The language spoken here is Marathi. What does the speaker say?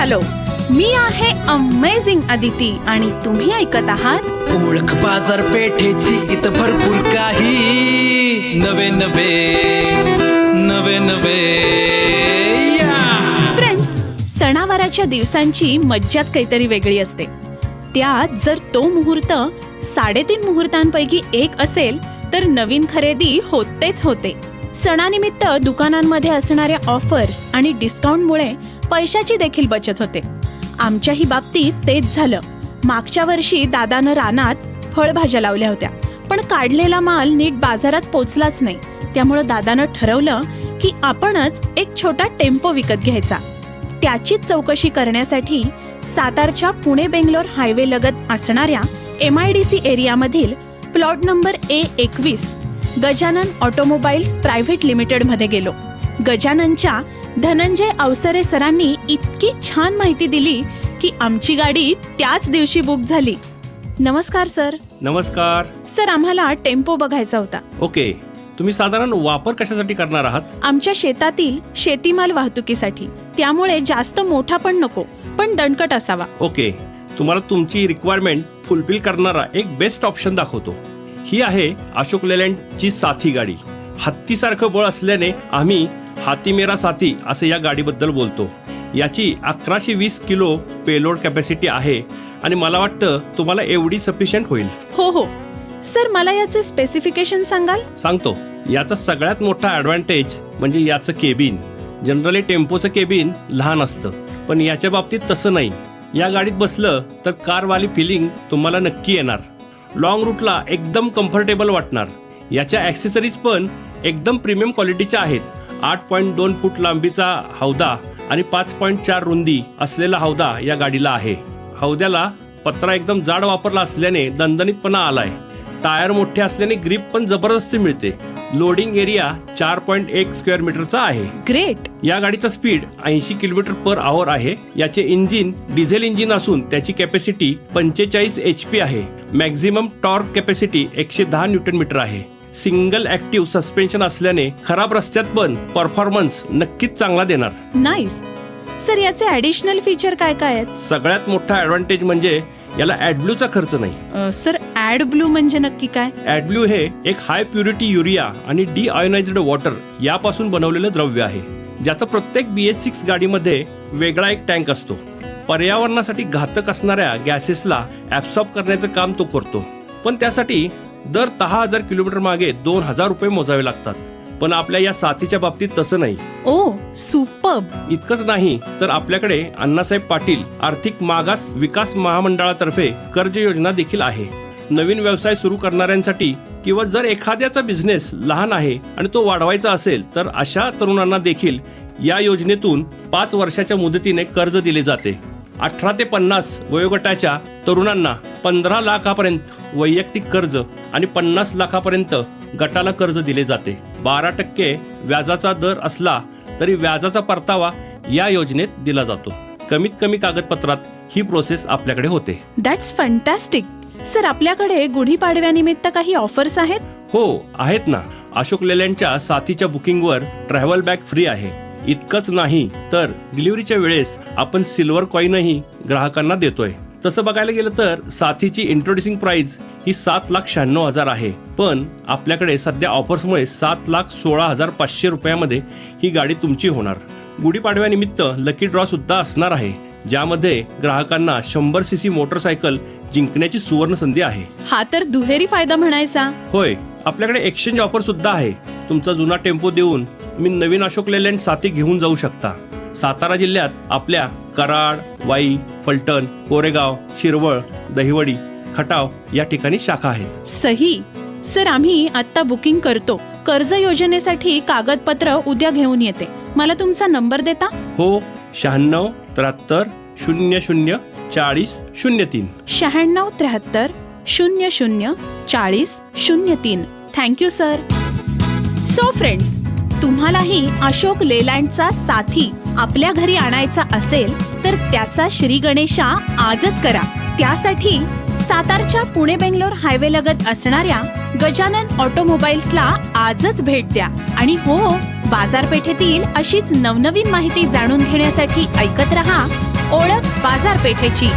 हॅलो, मी आहे अमेझिंग अदिती आणि तुम्ही ऐकत आहात ओळख बाजारपेठेची इथं भरपूर काही नवे फ्रेंड्स. सणावाराच्या दिवसांची मज्जाच काहीतरी वेगळी असते. त्यात जर तो मुहूर्त 3.5 मुहूर्तांपैकी एक असेल तर नवीन खरेदी होतेच होते. सणानिमित्त दुकानांमध्ये असणाऱ्या ऑफर्स आणि डिस्काउंटमुळे पैशाची देखील बचत होते. आमच्याही बाबतीत तेच झालं. मागच्या वर्षी दादानं रानात फळभाज्या लावल्या होत्या, पण काढलेला माल नीट बाजारात पोचलाच नाही. त्यामुळं दादानं ठरवलं की आपणच एक छोटा टेम्पो विकत घ्यायचा. त्याचीच चौकशी करण्यासाठी सातारच्या पुणे बेंगलोर हायवे लगत असणाऱ्या MIDC एरियामधील plot number A21 Gajanan Automobiles Private Limited मध्ये गेलो. गजाननच्या धनंजय अवसरे सरांनी इतकी छान माहिती दिली की आमची गाडी त्याच दिवशी बुक झाली. नमस्कार सर. नमस्कार सर, आम्हाला टेम्पो बघायचा होता. ओके, तुम्ही साधारण वापर कशासाठी करणार आहात? आमच्या शेतातील शेतीमाल वाहतुकीसाठी. त्यामुळे जास्त मोठा पण नको, पण दणकट असावा. ओके, तुम्हाला तुमची रिक्वायरमेंट फुलफिल करणारा एक बेस्ट ऑप्शन दाखवतो. ही आहे अशोक लेलँडची साथी गाडी. हत्तीसारखं बळ असल्याने आम्ही हाती मेरा साथी असं या गाडीबद्दल बोलतो. याची 1120 किलो पेलोड कॅपॅसिटी आहे आणि मला वाटतं तुम्हाला एवढी सफिशियंट होईल. हो, सर, मला याचे स्पेसिफिकेशन सांगाल? सांगतो. याचा सगळ्यात मोठा ॲडव्हान्टेज म्हणजे याचं केबिन. जनरली टेम्पोचं केबिन लहान असतं, पण याच्या बाबतीत तसं नाही. या गाडीत बसलं तर कारवाली फिलिंग तुम्हाला नक्की येणार. लॉंग रूटला एकदम कम्फर्टेबल वाटणार. याच्या ॲक्सेसरीज पण एकदम प्रीमियम क्वालिटीच्या आहेत. 8.2 फूट लांबीचा हौदा आणि 5.4 रुंदी असलेला हौदा या गाडीला आहे. हौद्याला पत्रा एकदम जाड वापरला असल्याने दणदणीतपणा आलाय. टायर मोठे असल्याने ग्रिप पण जबरदस्ती मिळते. लोडिंग एरिया 4.1 स्क्वेअर मीटरचा आहे. ग्रेट. या गाडीचा स्पीड 80 km/h आहे. याचे इंजिन डिझेल इंजिन असून त्याची कॅपॅसिटी 45 HP आहे. मॅक्झिमम टॉर्क कॅपॅसिटी 110 Nm आहे. सिंगल ऍक्टिव्ह सस्पेन्शन असल्याने खराब रस्त्यात पण परफॉर्मन्स नक्कीच चांगला देणार. नाईस. सर, याचे ॲडिशनल फीचर काय काय आहेत? सगळ्यात मोठा ॲडव्हान्टेज म्हणजे याला ॲडब्ल्यूचा खर्च नाही. सर, ॲड ब्लू म्हणजे नक्की काय? ॲडब्ल्यू हे एक हाय प्युरिटी युरिया आणि डिआयोनाइज्ड वॉटर यापासून बनवलेलं द्रव्य आहे, ज्याचा प्रत्येक BS6 गाडीमध्ये वेगळा एक टँक असतो. पर्यावरणासाठी घातक असणाऱ्या गॅसेसला ॲब्सॉर्ब करण्याचं काम तो करतो. पण त्यासाठी दर 10,000 किलोमीटर मागे 2,000 रुपये मोजावे लागतात. पण आपल्या या साथीच्या बाबतीत तसं नाही. ओ, सुपर्ब. इतकंच नाही तर आपल्याकडे अण्णासाहेब पाटील आर्थिक मागास विकास महामंडळातर्फे कर्ज योजना देखील आहे. नवीन व्यवसाय सुरू करणाऱ्यांसाठी किंवा जर एखाद्याचा बिझनेस लहान आहे आणि तो वाढवायचा असेल तर अशा तरुणांना देखील या योजनेतून 5 वर्षाच्या मुदतीने कर्ज दिले जाते. 18 ते 50 वयोगटाच्या तरुणांना 15 लाखापर्यंत वैयक्तिक कर्ज आणि 50 लाखापर्यंत गटाला कर्ज दिले जाते. 12% व्याजाचा दर असला तरी व्याजाचा परतावा या योजनेत दिला जातो. कमीत कमी कागदपत्रात ही प्रोसेस आपल्याकडे होते. That's fantastic. सर, आपल्याकडे गुढीपाडव्यानिमित्त काही ऑफर्स आहेत? हो, आहेत ना. अशोक लेलँडच्या साथीच्या बुकिंगवर ट्रॅव्हल बॅग फ्री आहे. इतकंच नाही तर डिलिव्हरीच्या वेळेस आपण सिल्वर कॉईनही ग्राहकांना देतोय. तसं बघायला गेलं तर साथीची इंट्रोड्युसिंग प्राइस ही 7,96,000 आहे. पण आपल्याकडे सध्या ऑफर्समुळे 7,16,500 रुपयामध्ये ही गाडी तुमची होणार. गुढीपाडव्यानिमित्त लकी ड्रॉ सुद्धा असणार आहे, ज्यामध्ये ग्राहकांना 100 cc मोटरसायकल जिंकण्याची सुवर्ण संधी आहे. हा तर दुहेरी फायदा म्हणायचा. होय, आपल्याकडे एक्सचेंज ऑफर सुद्धा आहे. तुमचा जुना टेम्पो देऊन तुम्ही नवीन अशोक लेलँड साथी घेऊन जाऊ शकता. सातारा जिल्ह्यात आपल्या कराड, वाई, फलटण, कोरेगाव, शिरवळ, दहिवडी, खटाव या ठिकाणी शाखा आहेत. सही. सर, आम्ही आता बुकिंग करतो. कर्ज योजनेसाठी कागदपत्र उद्या घेऊन येते. मला तुमचा नंबर देता? हो, 96 73 00 40 03. 96 73 00 40 03. Thank you sir. सो फ्रेंड्स, तुम्हालाही अशोक लेलँडचा साथी आपल्या घरी आणायचा असेल तर त्याचा श्री गणेशा आजच करा. त्यासाठी सातारच्या पुणे बेंगलोर हायवे लगत असणाऱ्या गजानन ऑटोमोबाईल्सला आजच भेट द्या. आणि हो, बाजारपेठेतील अशीच नवनवीन माहिती जाणून घेण्यासाठी ऐकत रहा ओळख बाजारपेठेची.